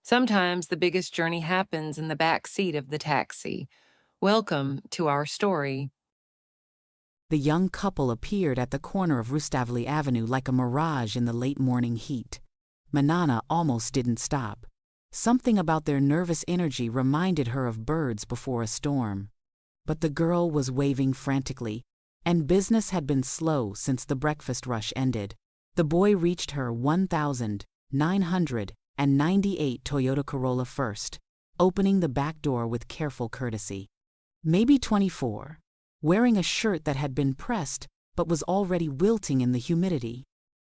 Sometimes the biggest journey happens in the back seat of the taxi. Welcome to our story. The young couple appeared at the corner of Rustaveli Avenue like a mirage in the late morning heat. Manana almost didn't stop. Something about their nervous energy reminded her of birds before a storm. But the girl was waving frantically, and business had been slow since the breakfast rush ended. The boy reached her 1998 Toyota Corolla first, opening the back door with careful courtesy. Maybe 24. Wearing a shirt that had been pressed but was already wilting in the humidity.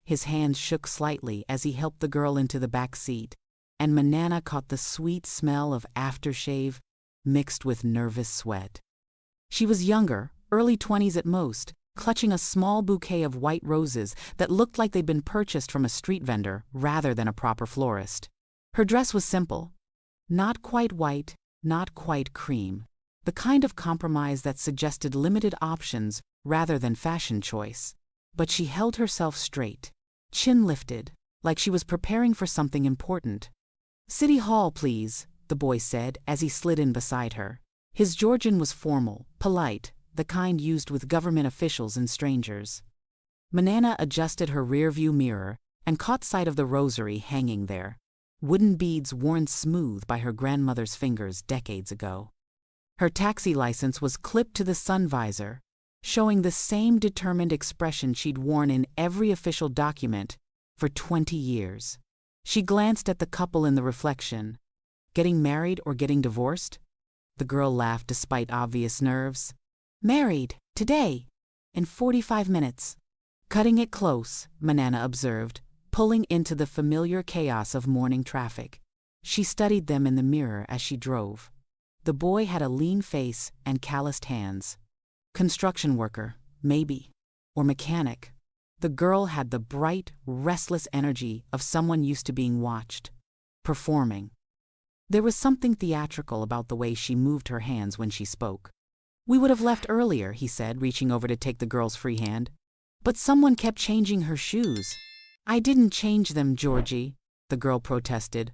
His hands shook slightly as he helped the girl into the back seat, and Manana caught the sweet smell of aftershave mixed with nervous sweat. She was younger, early 20s at most, clutching a small bouquet of white roses that looked like they'd been purchased from a street vendor rather than a proper florist. Her dress was simple. Not quite white, not quite cream. The kind of compromise that suggested limited options rather than fashion choice. But she held herself straight, chin lifted, like she was preparing for something important. "City Hall, please," the boy said as he slid in beside her. His Georgian was formal, polite, the kind used with government officials and strangers. Manana adjusted her rearview mirror and caught sight of the rosary hanging there, wooden beads worn smooth by her grandmother's fingers decades ago. Her taxi license was clipped to the sun visor, showing the same determined expression she'd worn in every official document for 20 years. She glanced at the couple in the reflection. Getting married or getting divorced? The girl laughed despite obvious nerves. "Married, today, in 45 minutes. Cutting it close," Manana observed, pulling into the familiar chaos of morning traffic. She studied them in the mirror as she drove. The boy had a lean face and calloused hands. Construction worker, maybe, or mechanic. The girl had the bright, restless energy of someone used to being watched, performing. There was something theatrical about the way she moved her hands when she spoke. "We would have left earlier," he said, reaching over to take the girl's free hand. "But someone kept changing her shoes." "I didn't change them, Georgie," the girl protested.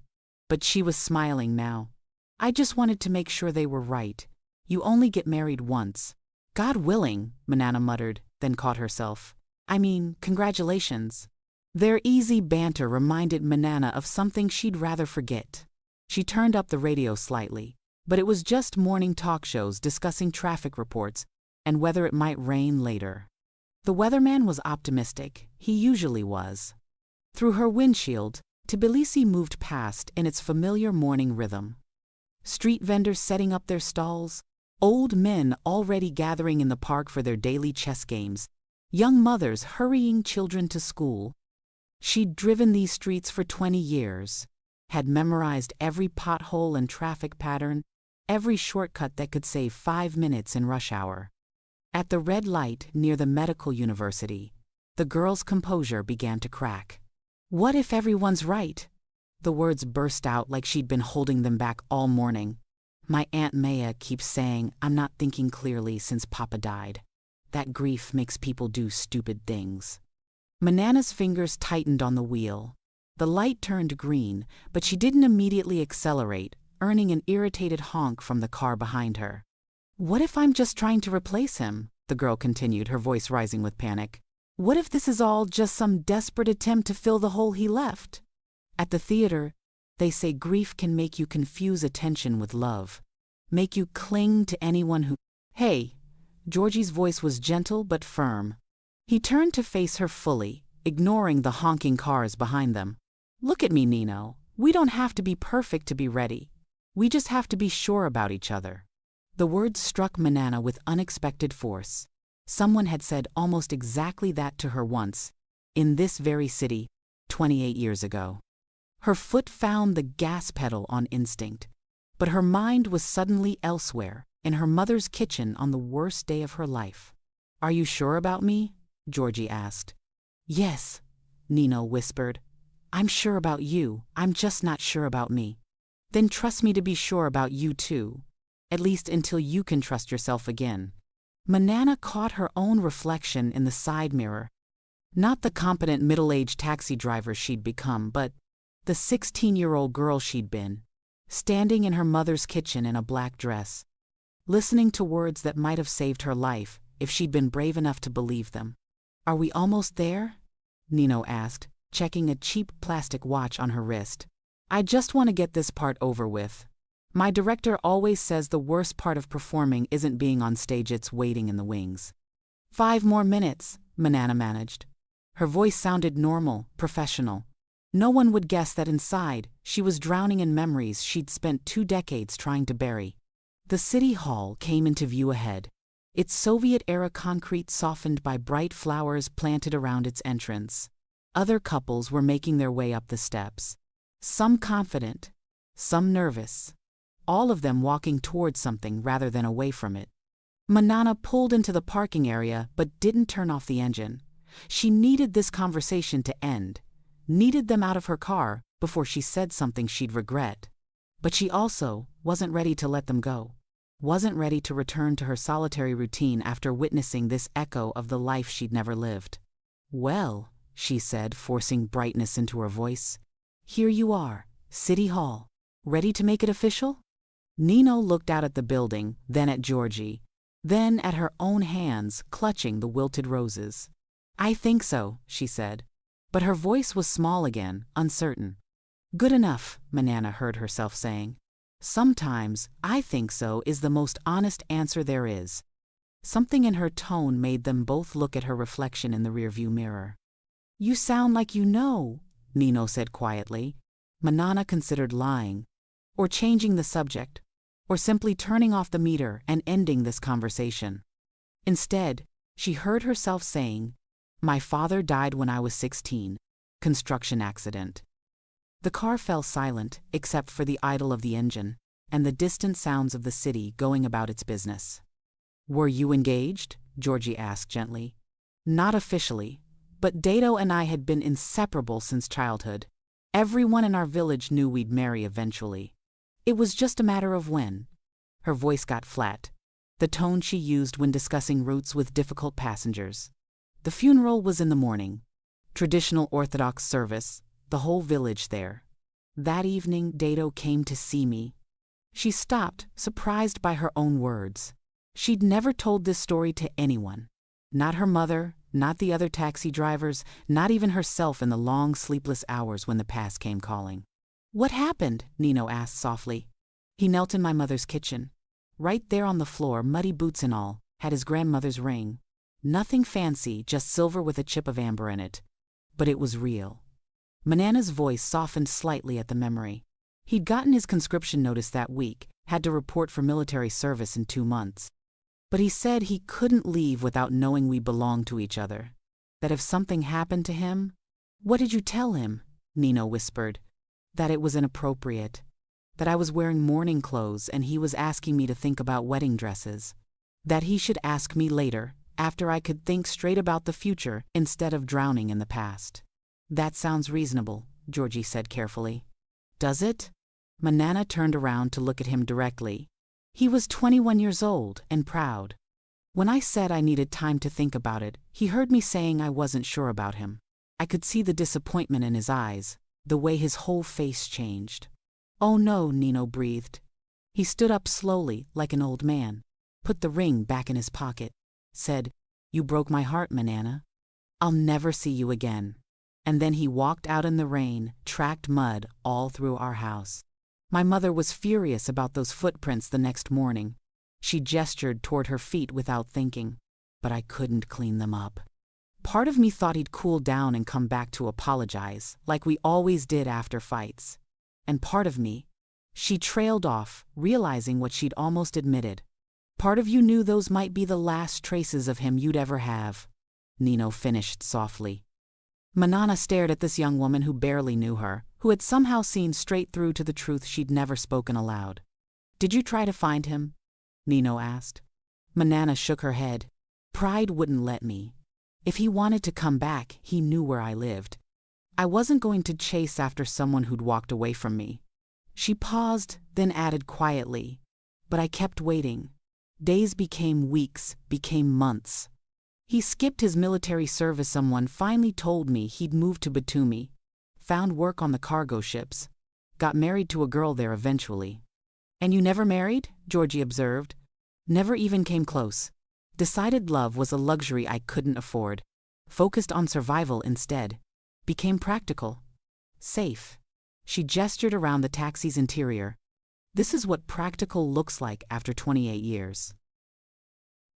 But she was smiling now. "I just wanted to make sure they were right. You only get married once." "God willing," Manana muttered, then caught herself. "I mean, congratulations." Their easy banter reminded Manana of something she'd rather forget. She turned up the radio slightly, but it was just morning talk shows discussing traffic reports and whether it might rain later. The weatherman was optimistic. He usually was. Through her windshield, Tbilisi moved past in its familiar morning rhythm. Street vendors setting up their stalls, old men already gathering in the park for their daily chess games, young mothers hurrying children to school. She'd driven these streets for 20 years, had memorized every pothole and traffic pattern, every shortcut that could save 5 minutes in rush hour. At the red light near the medical university, the girl's composure began to crack. "What if everyone's right?" The words burst out like she'd been holding them back all morning. "My Aunt Maya keeps saying I'm not thinking clearly since Papa died. That grief makes people do stupid things." Manana's fingers tightened on the wheel. The light turned green, but she didn't immediately accelerate, earning an irritated honk from the car behind her. "What if I'm just trying to replace him?" the girl continued, her voice rising with panic. "What if this is all just some desperate attempt to fill the hole he left? At the theater, they say grief can make you confuse attention with love, make you cling to anyone who—" "Hey!" Georgie's voice was gentle but firm. He turned to face her fully, ignoring the honking cars behind them. "Look at me, Nino. We don't have to be perfect to be ready. We just have to be sure about each other." The words struck Manana with unexpected force. Someone had said almost exactly that to her once, in this very city, 28 years ago. Her foot found the gas pedal on instinct, but her mind was suddenly elsewhere, in her mother's kitchen on the worst day of her life. "Are you sure about me?" Georgie asked. "Yes," Nino whispered. "I'm sure about you, I'm just not sure about me." "Then trust me to be sure about you too, at least until you can trust yourself again." Manana caught her own reflection in the side mirror. Not the competent middle-aged taxi driver she'd become, but the 16-year-old girl she'd been, standing in her mother's kitchen in a black dress, listening to words that might have saved her life if she'd been brave enough to believe them. "Are we almost there?" Nino asked, checking a cheap plastic watch on her wrist. "I just want to get this part over with. My director always says the worst part of performing isn't being on stage, it's waiting in the wings." 5 more minutes, Manana managed. Her voice sounded normal, professional. No one would guess that inside, she was drowning in memories she'd spent 2 decades trying to bury. The city hall came into view ahead, its Soviet-era concrete softened by bright flowers planted around its entrance. Other couples were making their way up the steps. Some confident, some nervous. All of them walking towards something rather than away from it. Manana pulled into the parking area but didn't turn off the engine. She needed this conversation to end, needed them out of her car before she said something she'd regret. But she also wasn't ready to let them go. Wasn't ready to return to her solitary routine after witnessing this echo of the life she'd never lived. "Well," she said, forcing brightness into her voice, "here you are, City Hall. Ready to make it official?" Nino looked out at the building, then at Georgie, then at her own hands clutching the wilted roses. "I think so," she said. But her voice was small again, uncertain. "Good enough," Manana heard herself saying. "Sometimes, I think so is the most honest answer there is." Something in her tone made them both look at her reflection in the rearview mirror. "You sound like you know," Nino said quietly. Manana considered lying, or changing the subject, or simply turning off the meter and ending this conversation. Instead, she heard herself saying, "My father died when I was 16. Construction accident." The car fell silent, except for the idle of the engine, and the distant sounds of the city going about its business. "Were you engaged?" Georgie asked gently. "Not officially, but Dato and I had been inseparable since childhood. Everyone in our village knew we'd marry eventually. It was just a matter of when." Her voice got flat, the tone she used when discussing routes with difficult passengers. "The funeral was in the morning. Traditional Orthodox service, the whole village there. That evening, Dato came to see me." She stopped, surprised by her own words. She'd never told this story to anyone. Not her mother, not the other taxi drivers, not even herself in the long, sleepless hours when the past came calling. "What happened?" Nino asked softly. "He knelt in my mother's kitchen. Right there on the floor, muddy boots and all, had his grandmother's ring. Nothing fancy, just silver with a chip of amber in it. But it was real." Manana's voice softened slightly at the memory. He'd gotten his conscription notice that week, had to report for military service in 2 months. But he said he couldn't leave without knowing we belonged to each other. That if something happened to him— "What did you tell him?" Nino whispered. "That it was inappropriate. That I was wearing mourning clothes and he was asking me to think about wedding dresses. That he should ask me later, after I could think straight about the future instead of drowning in the past." "That sounds reasonable," Georgie said carefully. "Does it?" Manana turned around to look at him directly. He was 21 years old and proud. "When I said I needed time to think about it, he heard me saying I wasn't sure about him. I could see the disappointment in his eyes, the way his whole face changed." "Oh no," Nino breathed. He stood up slowly, like an old man, put the ring back in his pocket, said, "You broke my heart, Manana. I'll never see you again." And then he walked out in the rain, tracked mud all through our house. My mother was furious about those footprints the next morning. She gestured toward her feet without thinking, but I couldn't clean them up. Part of me thought he'd cool down and come back to apologize, like we always did after fights. And part of me— She trailed off, realizing what she'd almost admitted. "Part of you knew those might be the last traces of him you'd ever have," Nino finished softly. Manana stared at this young woman who barely knew her, who had somehow seen straight through to the truth she'd never spoken aloud. "Did you try to find him?" Nino asked. Manana shook her head. "Pride wouldn't let me. If he wanted to come back, he knew where I lived. I wasn't going to chase after someone who'd walked away from me." She paused, then added quietly, "But I kept waiting. Days became weeks, became months. He skipped his military service. Someone finally told me he'd moved to Batumi. found work on the cargo ships, got married to a girl there eventually. And you never married? Georgie observed. Never even came close. Decided love was a luxury I couldn't afford. Focused on survival instead. Became practical. Safe. She gestured around the taxi's interior. This is what practical looks like after 28 years.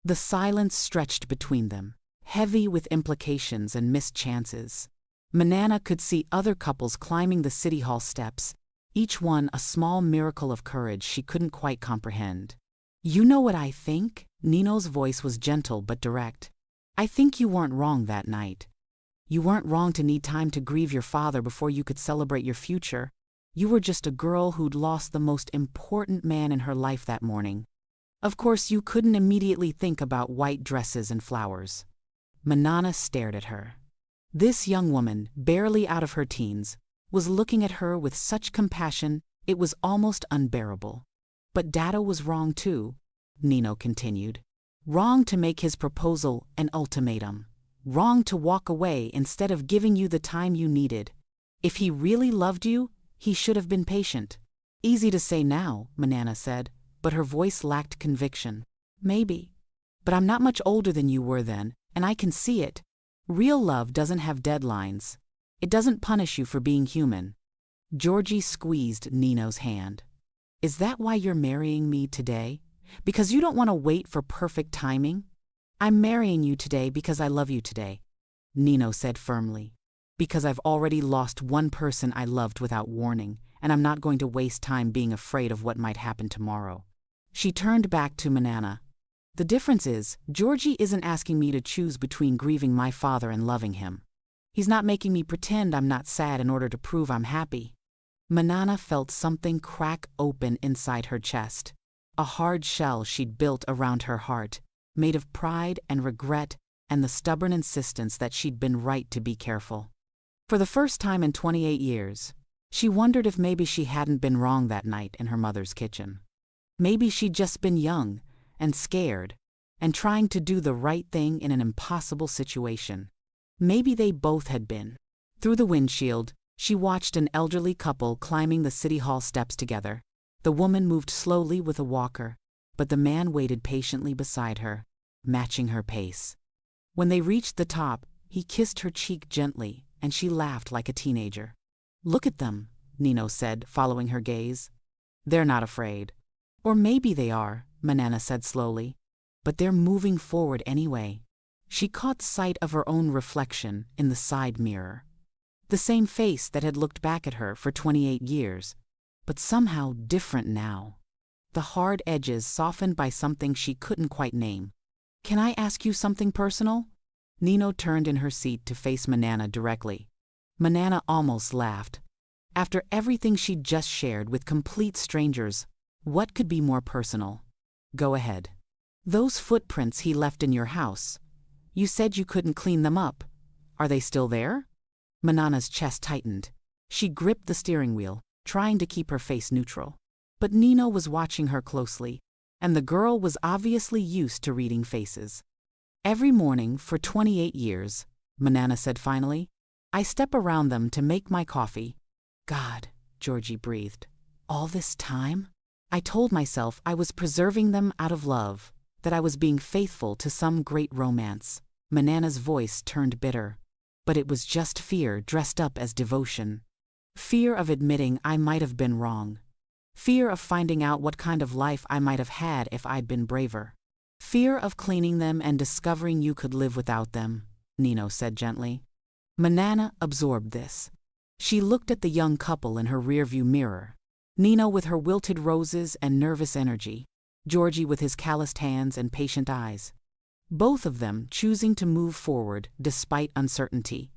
The silence stretched between them, heavy with implications and missed chances. Manana could see other couples climbing the city hall steps, each one a small miracle of courage she couldn't quite comprehend. You know what I think? Nino's voice was gentle but direct. I think you weren't wrong that night. You weren't wrong to need time to grieve your father before you could celebrate your future. You were just a girl who'd lost the most important man in her life that morning. Of course, you couldn't immediately think about white dresses and flowers. Manana stared at her. This young woman, barely out of her teens, was looking at her with such compassion it was almost unbearable. But Dado was wrong too, Nino continued. Wrong to make his proposal an ultimatum. Wrong to walk away instead of giving you the time you needed. If he really loved you, he should have been patient. Easy to say now, Manana said, but her voice lacked conviction. Maybe. But I'm not much older than you were then, and I can see it. Real love doesn't have deadlines. It doesn't punish you for being human. Georgie squeezed Nino's hand. Is that why you're marrying me today? Because you don't want to wait for perfect timing? I'm marrying you today because I love you today, Nino said firmly. Because I've already lost one person I loved without warning, and I'm not going to waste time being afraid of what might happen tomorrow. She turned back to Manana. The difference is, Georgie isn't asking me to choose between grieving my father and loving him. He's not making me pretend I'm not sad in order to prove I'm happy. Manana felt something crack open inside her chest. A hard shell she'd built around her heart, made of pride and regret and the stubborn insistence that she'd been right to be careful. For the first time in 28 years, she wondered if maybe she hadn't been wrong that night in her mother's kitchen. Maybe she'd just been young and scared and trying to do the right thing in an impossible situation. Maybe they both had been. Through the windshield, she watched an elderly couple climbing the city hall steps together. The woman moved slowly with a walker, but the man waited patiently beside her, matching her pace. When they reached the top, he kissed her cheek gently, and she laughed like a teenager. Look at them, Nino said, following her gaze. They're not afraid. Or maybe they are, Manana said slowly. But they're moving forward anyway. She caught sight of her own reflection in the side mirror. The same face that had looked back at her for 28 years, but somehow different now. The hard edges softened by something she couldn't quite name. Can I ask you something personal? Nino turned in her seat to face Manana directly. Manana almost laughed. After everything she'd just shared with complete strangers, what could be more personal? Go ahead. Those footprints he left in your house. You said you couldn't clean them up. Are they still there? Manana's chest tightened. She gripped the steering wheel, trying to keep her face neutral. But Nino was watching her closely, and the girl was obviously used to reading faces. Every morning for 28 years, Manana said finally, I step around them to make my coffee. God, Georgie breathed. All this time? I told myself I was preserving them out of love, that I was being faithful to some great romance. Manana's voice turned bitter. But it was just fear dressed up as devotion. Fear of admitting I might have been wrong. Fear of finding out what kind of life I might have had if I'd been braver. Fear of cleaning them and discovering you could live without them, Nino said gently. Manana absorbed this. She looked at the young couple in her rearview mirror. Nino with her wilted roses and nervous energy. Georgie with his calloused hands and patient eyes. Both of them choosing to move forward despite uncertainty.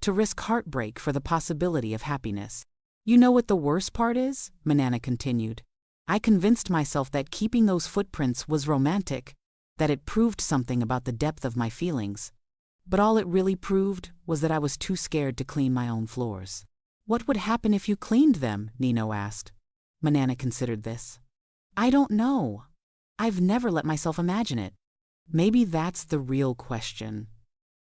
To risk heartbreak for the possibility of happiness. You know what the worst part is? Manana continued. I convinced myself that keeping those footprints was romantic, that it proved something about the depth of my feelings. But all it really proved was that I was too scared to clean my own floors. What would happen if you cleaned them? Nino asked. Manana considered this. I don't know. I've never let myself imagine it. Maybe that's the real question,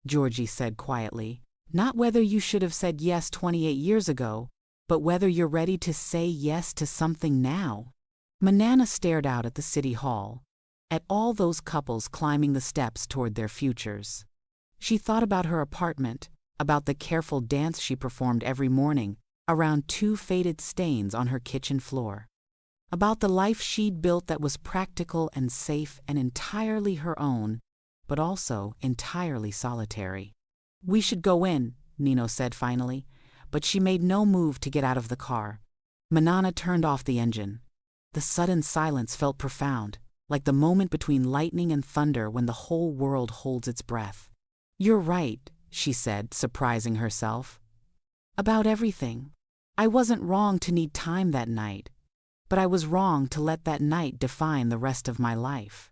Georgie said quietly. Not whether you should have said yes 28 years ago, but whether you're ready to say yes to something now. Manana stared out at the city hall, at all those couples climbing the steps toward their futures. She thought about her apartment, about the careful dance she performed every morning, around 2 faded stains on her kitchen floor. About the life she'd built that was practical and safe and entirely her own, but also entirely solitary. "We should go in," Nino said finally, but she made no move to get out of the car. Manana turned off the engine. The sudden silence felt profound, like the moment between lightning and thunder when the whole world holds its breath. "You're right," she said, surprising herself. "About everything. I wasn't wrong to need time that night, but I was wrong to let that night define the rest of my life."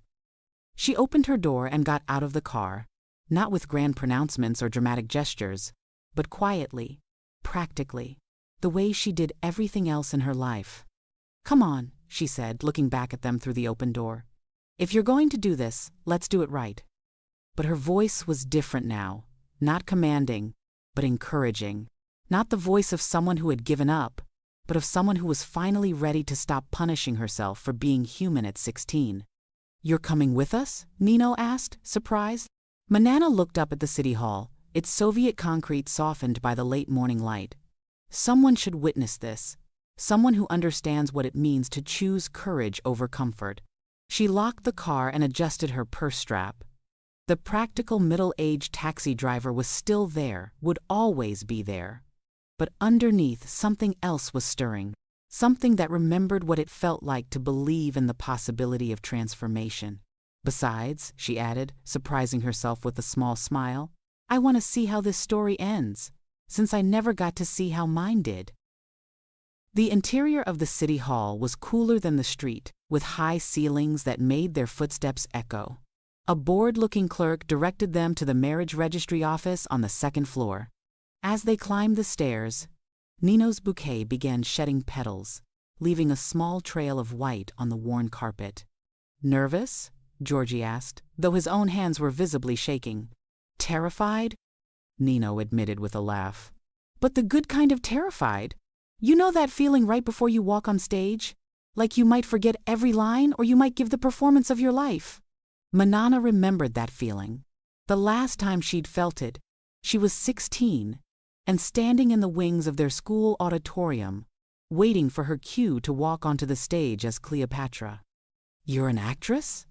She opened her door and got out of the car, not with grand pronouncements or dramatic gestures, but quietly, practically, the way she did everything else in her life. "Come on," she said, looking back at them through the open door. "If you're going to do this, let's do it right." But her voice was different now, not commanding, but encouraging. Not the voice of someone who had given up, but of someone who was finally ready to stop punishing herself for being human at 16. "You're coming with us?" Nino asked, surprised. Manana looked up at the city hall, its Soviet concrete softened by the late morning light. Someone should witness this. Someone who understands what it means to choose courage over comfort. She locked the car and adjusted her purse strap. The practical middle-aged taxi driver was still there, would always be there. But underneath, something else was stirring. Something that remembered what it felt like to believe in the possibility of transformation. "Besides," she added, surprising herself with a small smile, "I want to see how this story ends, since I never got to see how mine did." The interior of the city hall was cooler than the street, with high ceilings that made their footsteps echo. A bored-looking clerk directed them to the marriage registry office on the 2nd floor. As they climbed the stairs, Nino's bouquet began shedding petals, leaving a small trail of white on the worn carpet. "Nervous?" Georgie asked, though his own hands were visibly shaking. "Terrified?" Nino admitted with a laugh. "But the good kind of terrified. You know that feeling right before you walk on stage? Like you might forget every line or you might give the performance of your life." Manana remembered that feeling. The last time she'd felt it, she was 16, and standing in the wings of their school auditorium, waiting for her cue to walk onto the stage as Cleopatra. "You're an actress?"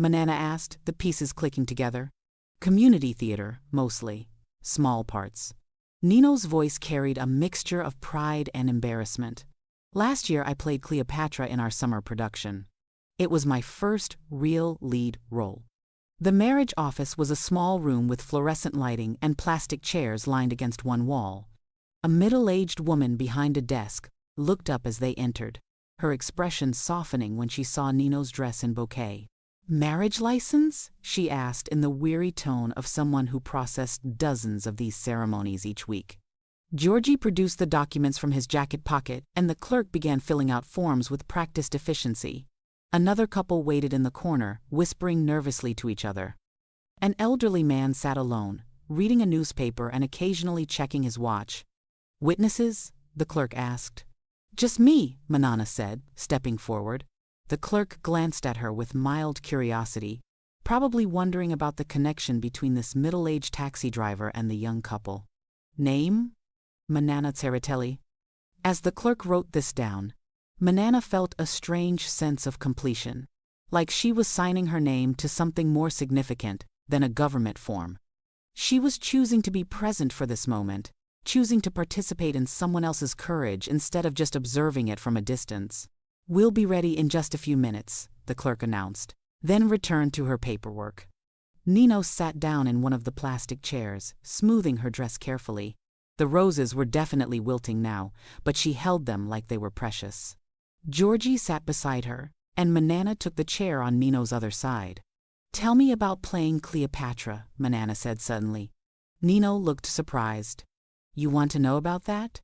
Manana asked, the pieces clicking together. "Community theater, mostly. Small parts." Nino's voice carried a mixture of pride and embarrassment. "Last year I played Cleopatra in our summer production. It was my first real lead role." The marriage office was a small room with fluorescent lighting and plastic chairs lined against one wall. A middle-aged woman behind a desk looked up as they entered, her expression softening when she saw Nino's dress and bouquet. "Marriage license?" she asked in the weary tone of someone who processed dozens of these ceremonies each week. Georgie produced the documents from his jacket pocket, and the clerk began filling out forms with practiced efficiency. Another couple waited in the corner, whispering nervously to each other. An elderly man sat alone, reading a newspaper and occasionally checking his watch. "Witnesses?" the clerk asked. "Just me," Manana said, stepping forward. The clerk glanced at her with mild curiosity, probably wondering about the connection between this middle-aged taxi driver and the young couple. "Name?" "Manana Tseretelli." As the clerk wrote this down, Manana felt a strange sense of completion, like she was signing her name to something more significant than a government form. She was choosing to be present for this moment, choosing to participate in someone else's courage instead of just observing it from a distance. "We'll be ready in just a few minutes," the clerk announced, then returned to her paperwork. Nino sat down in one of the plastic chairs, smoothing her dress carefully. The roses were definitely wilting now, but she held them like they were precious. Georgie sat beside her, and Manana took the chair on Nino's other side. "Tell me about playing Cleopatra," Manana said suddenly. Nino looked surprised. "You want to know about that?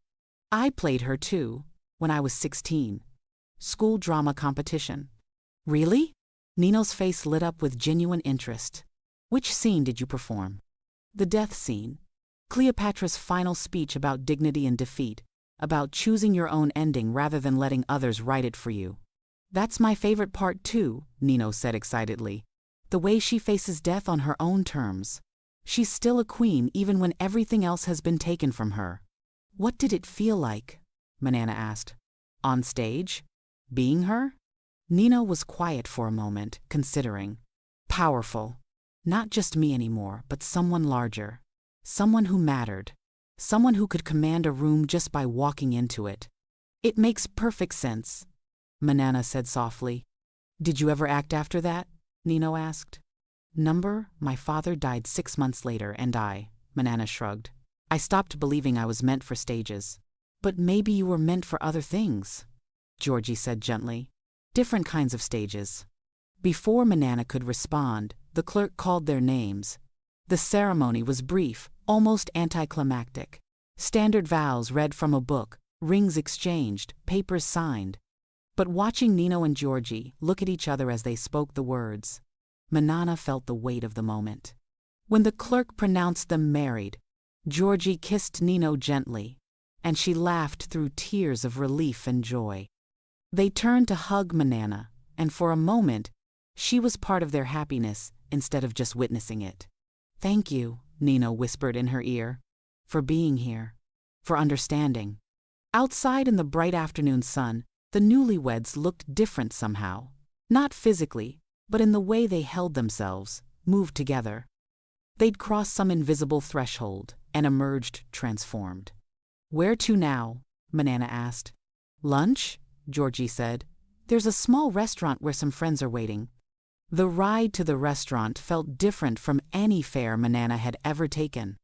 I played her too, when I was 16. School drama competition." "Really?" Nino's face lit up with genuine interest. "Which scene did you perform?" "The death scene. Cleopatra's final speech about dignity and defeat, about choosing your own ending rather than letting others write it for you. That's my favorite part too, Nino said excitedly. The way she faces death on her own terms. She's still a queen even when everything else has been taken from her. What did it feel like? Manana asked. On stage? Being her? Nino was quiet for a moment, considering. Powerful. Not just me anymore, but someone larger. Someone who mattered. Someone who could command a room just by walking into it. It makes perfect sense, Manana said softly. Did you ever act after that? Nino asked. My father died 6 months later and Manana shrugged. I stopped believing I was meant for stages. But maybe you were meant for other things, Georgie said gently. Different kinds of stages. Before Manana could respond, the clerk called their names. The ceremony was brief, almost anticlimactic. Standard vows read from a book, rings exchanged, papers signed. But watching Nino and Georgie look at each other as they spoke the words, Manana felt the weight of the moment. When the clerk pronounced them married, Georgie kissed Nino gently, and she laughed through tears of relief and joy. They turned to hug Manana, and for a moment, she was part of their happiness instead of just witnessing it. Thank you, Nino whispered in her ear, for being here, for understanding. Outside in the bright afternoon sun, the newlyweds looked different somehow. Not physically, but in the way they held themselves, moved together. They'd crossed some invisible threshold and emerged transformed. Where to now? Manana asked. Lunch? Georgie said. There's a small restaurant where some friends are waiting. The ride to the restaurant felt different from any fare Manana had ever taken.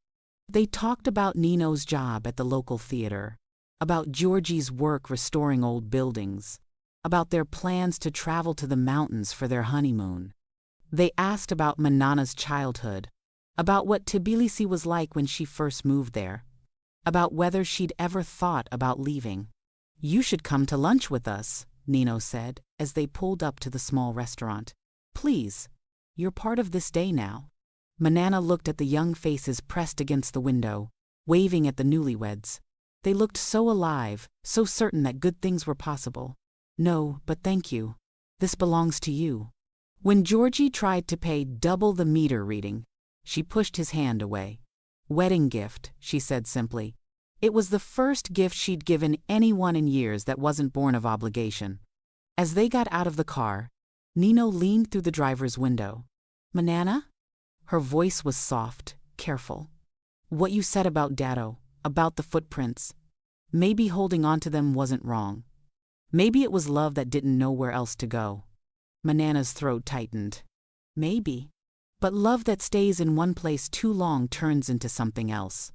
They talked about Nino's job at the local theater, about Georgie's work restoring old buildings, about their plans to travel to the mountains for their honeymoon. They asked about Manana's childhood, about what Tbilisi was like when she first moved there, about whether she'd ever thought about leaving. You should come to lunch with us, Nino said, as they pulled up to the small restaurant. Please, you're part of this day now. Manana looked at the young faces pressed against the window, waving at the newlyweds. They looked so alive, so certain that good things were possible. No, but thank you. This belongs to you. When Georgie tried to pay double the meter reading, she pushed his hand away. Wedding gift, she said simply. It was the first gift she'd given anyone in years that wasn't born of obligation. As they got out of the car, Nino leaned through the driver's window. Manana? Her voice was soft, careful. What you said about Dado, about the footprints. Maybe holding on to them wasn't wrong. Maybe it was love that didn't know where else to go. Manana's throat tightened. Maybe. But love that stays in one place too long turns into something else.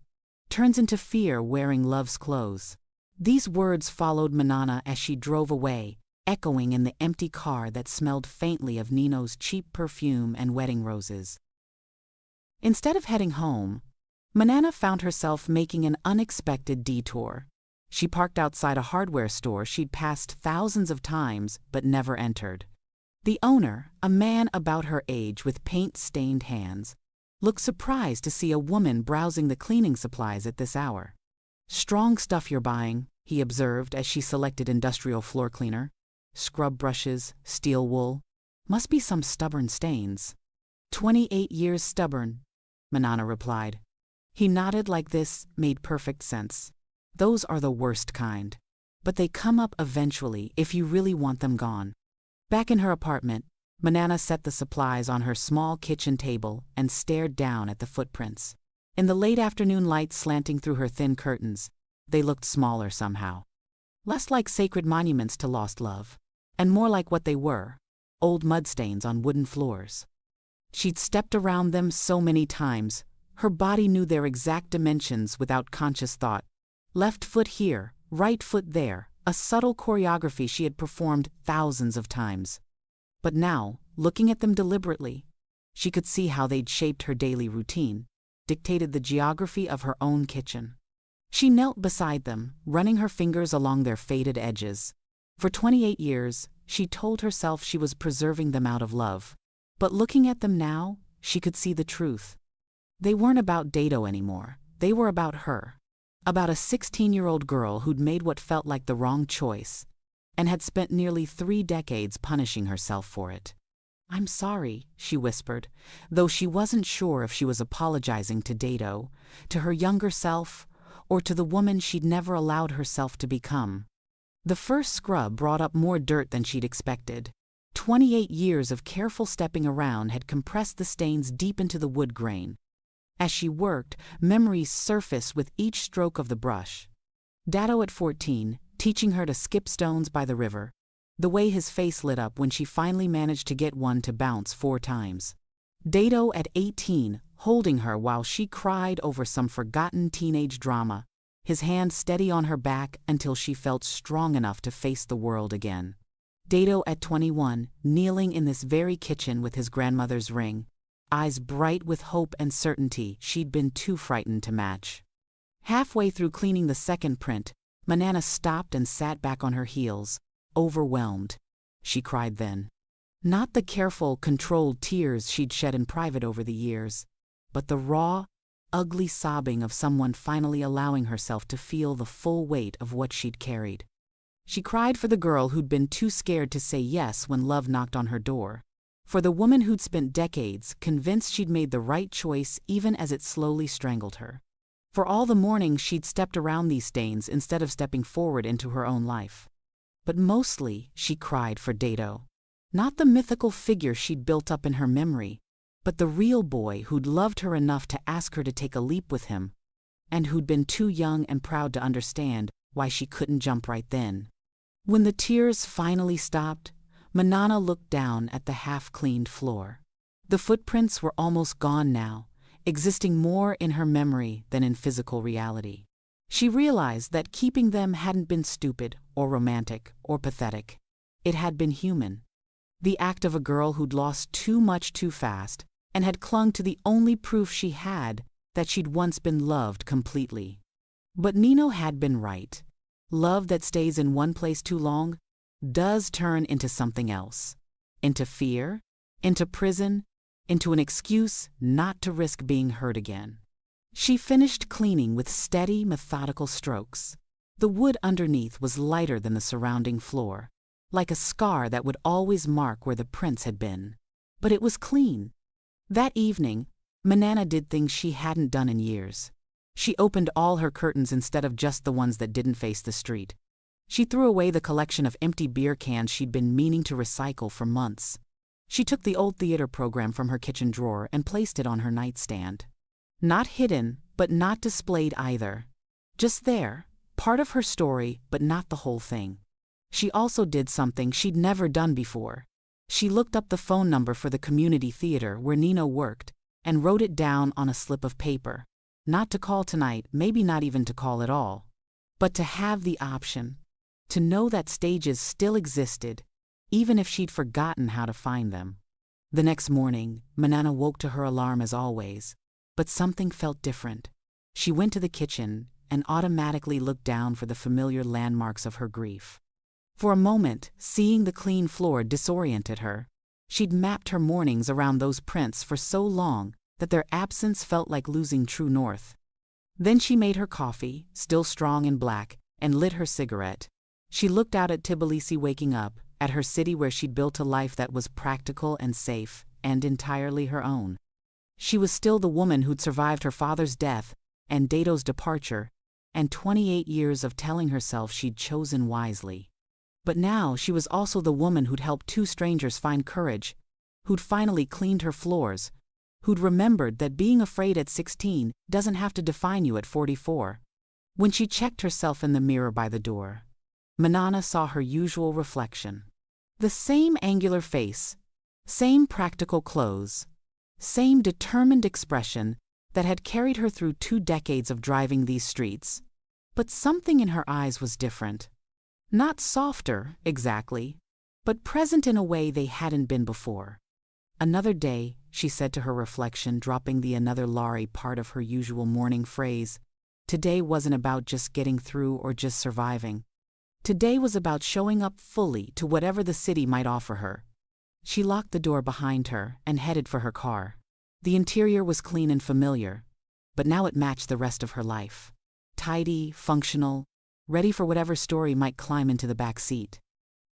Turns into fear wearing love's clothes. These words followed Manana as she drove away, echoing in the empty car that smelled faintly of Nino's cheap perfume and wedding roses. Instead of heading home, Manana found herself making an unexpected detour. She parked outside a hardware store she'd passed thousands of times but never entered. The owner, a man about her age with paint-stained hands, looked surprised to see a woman browsing the cleaning supplies at this hour. Strong stuff you're buying, he observed as she selected industrial floor cleaner. Scrub brushes, steel wool. Must be some stubborn stains. 28 years stubborn, Manana replied. He nodded like this made perfect sense. Those are the worst kind. But they come up eventually if you really want them gone. Back in her apartment, Manana set the supplies on her small kitchen table and stared down at the footprints. In the late afternoon light slanting through her thin curtains, they looked smaller somehow. Less like sacred monuments to lost love, and more like what they were, old mudstains on wooden floors. She'd stepped around them so many times, her body knew their exact dimensions without conscious thought. Left foot here, right foot there, a subtle choreography she had performed thousands of times. But now, looking at them deliberately, she could see how they'd shaped her daily routine, dictated the geography of her own kitchen. She knelt beside them, running her fingers along their faded edges. For 28 years, she told herself she was preserving them out of love. But looking at them now, she could see the truth. They weren't about Dado anymore. they were about her. About a 16-year-old girl who'd made what felt like the wrong choice, and had spent nearly 3 decades punishing herself for it. "I'm sorry," she whispered, though she wasn't sure if she was apologizing to Dato, to her younger self, or to the woman she'd never allowed herself to become. The first scrub brought up more dirt than she'd expected. 28 years of careful stepping around had compressed the stains deep into the wood grain. As she worked, memories surfaced with each stroke of the brush. Dato at 14, teaching her to skip stones by the river. The way his face lit up when she finally managed to get one to bounce 4 times. Dato at 18, holding her while she cried over some forgotten teenage drama, his hand steady on her back until she felt strong enough to face the world again. Dato at 21, kneeling in this very kitchen with his grandmother's ring, eyes bright with hope and certainty she'd been too frightened to match. Halfway through cleaning the second print, Manana stopped and sat back on her heels, overwhelmed. She cried then. Not the careful, controlled tears she'd shed in private over the years, but the raw, ugly sobbing of someone finally allowing herself to feel the full weight of what she'd carried. She cried for the girl who'd been too scared to say yes when love knocked on her door. For the woman who'd spent decades convinced she'd made the right choice even as it slowly strangled her. For all the mornings she'd stepped around these stains instead of stepping forward into her own life. But mostly, she cried for Dato. Not the mythical figure she'd built up in her memory, but the real boy who'd loved her enough to ask her to take a leap with him, and who'd been too young and proud to understand why she couldn't jump right then. When the tears finally stopped, Manana looked down at the half-cleaned floor. The footprints were almost gone now, existing more in her memory than in physical reality. She realized that keeping them hadn't been stupid or romantic or pathetic. It had been human. The act of a girl who'd lost too much too fast and had clung to the only proof she had that she'd once been loved completely. But Nino had been right. Love that stays in one place too long does turn into something else. Into fear, into prison, into an excuse not to risk being hurt again. She finished cleaning with steady, methodical strokes. The wood underneath was lighter than the surrounding floor, like a scar that would always mark where the prints had been. But it was clean. That evening, Manana did things she hadn't done in years. She opened all her curtains instead of just the ones that didn't face the street. She threw away the collection of empty beer cans she'd been meaning to recycle for months. She took the old theater program from her kitchen drawer and placed it on her nightstand. Not hidden, but not displayed either. Just there, part of her story, but not the whole thing. She also did something she'd never done before. She looked up the phone number for the community theater where Nino worked and wrote it down on a slip of paper. Not to call tonight, maybe not even to call at all. But to have the option. To know that stages still existed, even if she'd forgotten how to find them. The next morning, Manana woke to her alarm as always, but something felt different. She went to the kitchen and automatically looked down for the familiar landmarks of her grief. For a moment, seeing the clean floor disoriented her. She'd mapped her mornings around those prints for so long that their absence felt like losing true north. Then she made her coffee, still strong and black, and lit her cigarette. She looked out at Tbilisi waking up, at her city where she'd built a life that was practical and safe, and entirely her own. She was still the woman who'd survived her father's death, and Dato's departure, and 28 years of telling herself she'd chosen wisely. But now she was also the woman who'd helped 2 strangers find courage, who'd finally cleaned her floors, who'd remembered that being afraid at 16 doesn't have to define you at 44. When she checked herself in the mirror by the door, Manana saw her usual reflection. The same angular face, same practical clothes, same determined expression that had carried her through 2 decades of driving these streets. But something in her eyes was different. Not softer, exactly, but present in a way they hadn't been before. Another day, she said to her reflection, dropping the another Laurie part of her usual morning phrase. Today wasn't about just getting through or just surviving. Today was about showing up fully to whatever the city might offer her. She locked the door behind her and headed for her car. The interior was clean and familiar. but now it matched the rest of her life. Tidy, functional, ready for whatever story might climb into the back seat.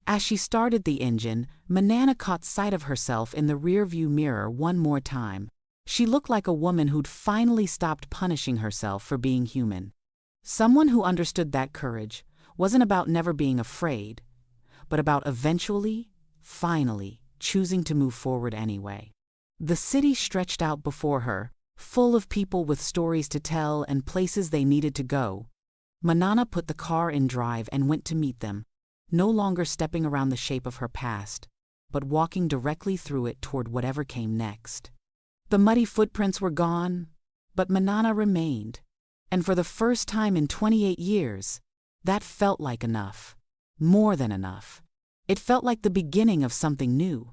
As she started the engine, Manana caught sight of herself in the rearview mirror one more time. She looked like a woman who'd finally stopped punishing herself for being human. Someone who understood that courage wasn't about never being afraid, but about eventually, finally, choosing to move forward anyway. The city stretched out before her, full of people with stories to tell and places they needed to go. Manana put the car in drive and went to meet them, no longer stepping around the shape of her past, but walking directly through it toward whatever came next. The muddy footprints were gone, but Manana remained, and for the first time in 28 years, that felt like enough. More than enough. It felt like the beginning of something new.